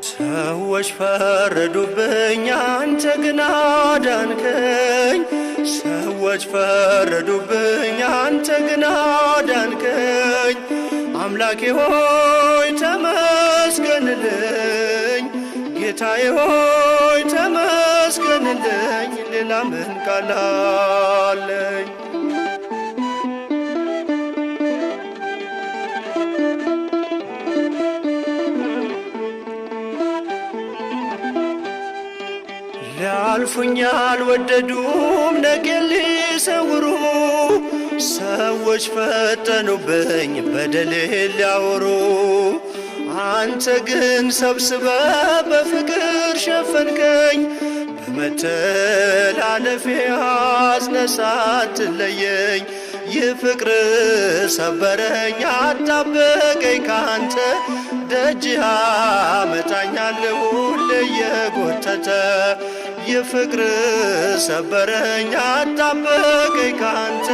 ሰዎች ፈረዱብኝ አንተ ግን አዳንከኝ። ሰዎች ፈረዱብኝ አንተ ግን አዳንከኝ። አምላኬ ሆይ ተመስገንልኝ፣ ጌታዬ ሆይ ተመስገንልኝ። ሌላ ምን ቃል አለኝ? ሊያልፉኝ አልወደዱም ነገን ሊሰውሩ። ሰዎች ፈጠኑብኝ በደሌን ሊያወሩ። አንተ ግን ሰብስበ በፍቅር ሸፈንከኝ። በመተላለፌ አዝነህ ሳትለየኝ ይህ ፍቅር ሰበረኝ አጣበቀኝ ካንተ። ደጅህ አመጣኛል ሁሌ እየጎተተ ይህ ፍቅር ሰበረኝ አጣበቀኝ ካንተ።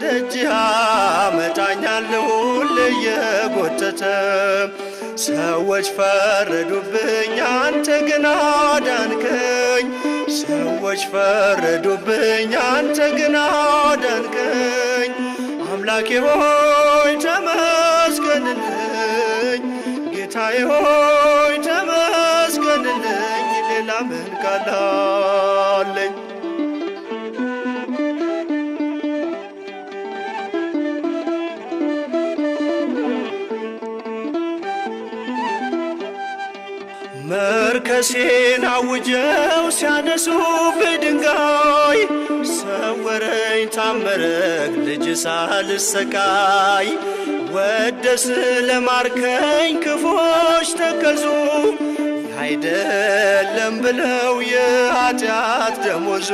ደጅህ አመጣኛል ሁሌ እየጎተተ። ሰዎች ፈረዱብኝ አንተ ግን አዳንከኝ። ሰዎች ፈረዱብኝ አንተ ግን አዳንከኝ። አምላኬ ሆይ ተመስገንልኝ፣ ጌታዬ ሆይ ተመስገንልኝ። ሌላ ምን ቃል አለኝ? መርከሴን አውጀው ሲያነሱብኝ ድንጋይ። ሰወረኝ ታመረህ ልጅ ሳልሰቃይ። ወደ ስለማርከኝ ክፎች ተከዙ። አይደለም ብለው የኃጢአት ደሞዙ።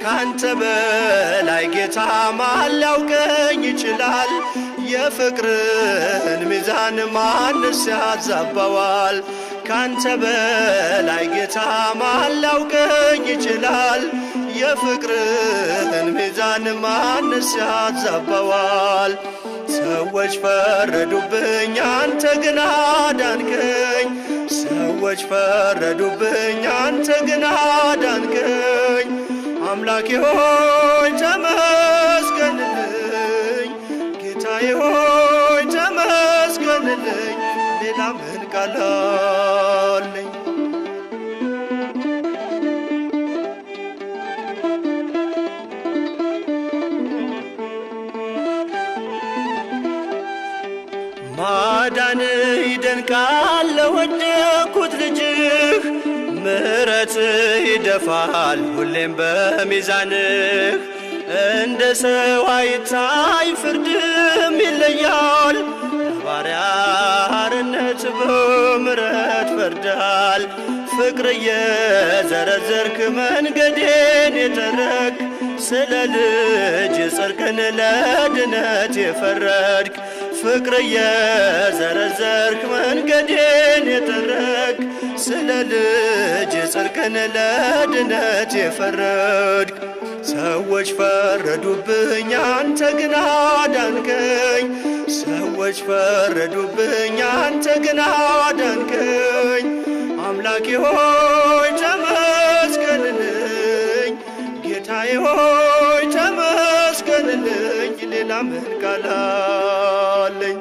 ካንተ በላይ ጌታ ማን ሊያውቀኝ ይችላል? የፍቅርን ሚዛን ማንስ ያዛባዋል? ካንተ በላይ ጌታ ማን ሊያውቀኝ ይችላል? የፍቅርን ሚዛን ማንስ ያዛባዋል? ሰዎች ፈረዱብኝ አንተ ግን አዳንከኝ። ሰዎች ፈረዱብኝ አንተ ግን አዳንከኝ። አምላኬ ሆይ ተመስገንልኝ፣ ጌታዬ ሆይ ተመስገንልኝ። ሌላ ምን ቃል አለኝ? ማዳንህ ይደንቃል ለወደኩት ልጅህ። ምሕረትህ ይደፋል ሁሌም በሚዛንህ። እንደ ሰው አይታይ ፍርድም ይለያል። ባሪያ አርነት በምሕረት ፈርዳል። ፍቅር የዘረዘርክ መንገዴን የጠረግ። ስለ ልጅ ጽድቅን ለድነት የፈረድክ። ፍቅር የዘረዘርክ መንገዴን የጠረግ። ስለ ልጅ ጽድቅን ለድነት የፈረድክ። ሰዎች ፈረዱብኝ አንተ ግን አዳንከኝ። ሰዎች ፈረዱብኝ አንተ ግን አዳንከኝ። አምላኬ ሆይ ተመስገንልኝ፣ ጌታዬ ሆይ ተመስገንልኝ። ሌላ ምን ቃል አለኝ?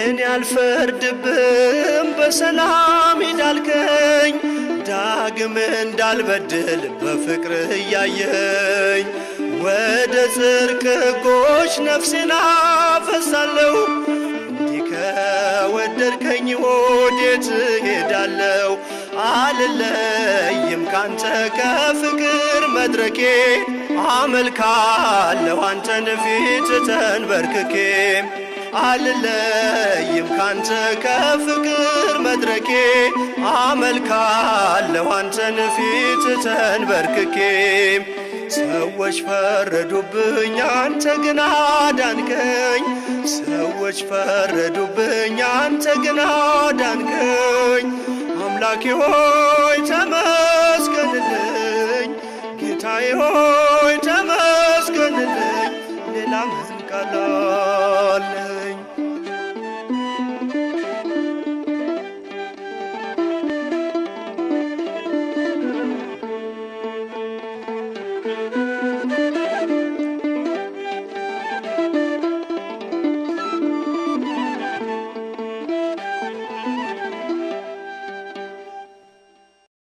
እኔ አልፈርድብም በሰላም ሂዳልከኝ። ዳግም እንዳልበድል በፍቅርህ እያየኝ። ወደ ጽድቅ ሕጎች ነፍሴን አፈሳለሁ። እንዲህ ከወደድከኝ ወዴት እሄዳለሁ? አልለይም ካንተ ከፍቅር መድረኬ። አመልካለሁ አንተን ፊት ተንበርክኬ። አልለይም ካንተ ከፍቅር መድረኬ አመልካለሁ አንተን ፊት ተንበርክኬ። ሰዎች ፈረዱብኝ አንተ ግን አዳንከኝ፣ ሰዎች ፈረዱብኝ አንተ ግን አዳንከኝ። አምላኬ ሆይ ተመስገንልኝ፣ ጌታዬ ሆይ ተመስገንልኝ። ሌላ ምን ቃል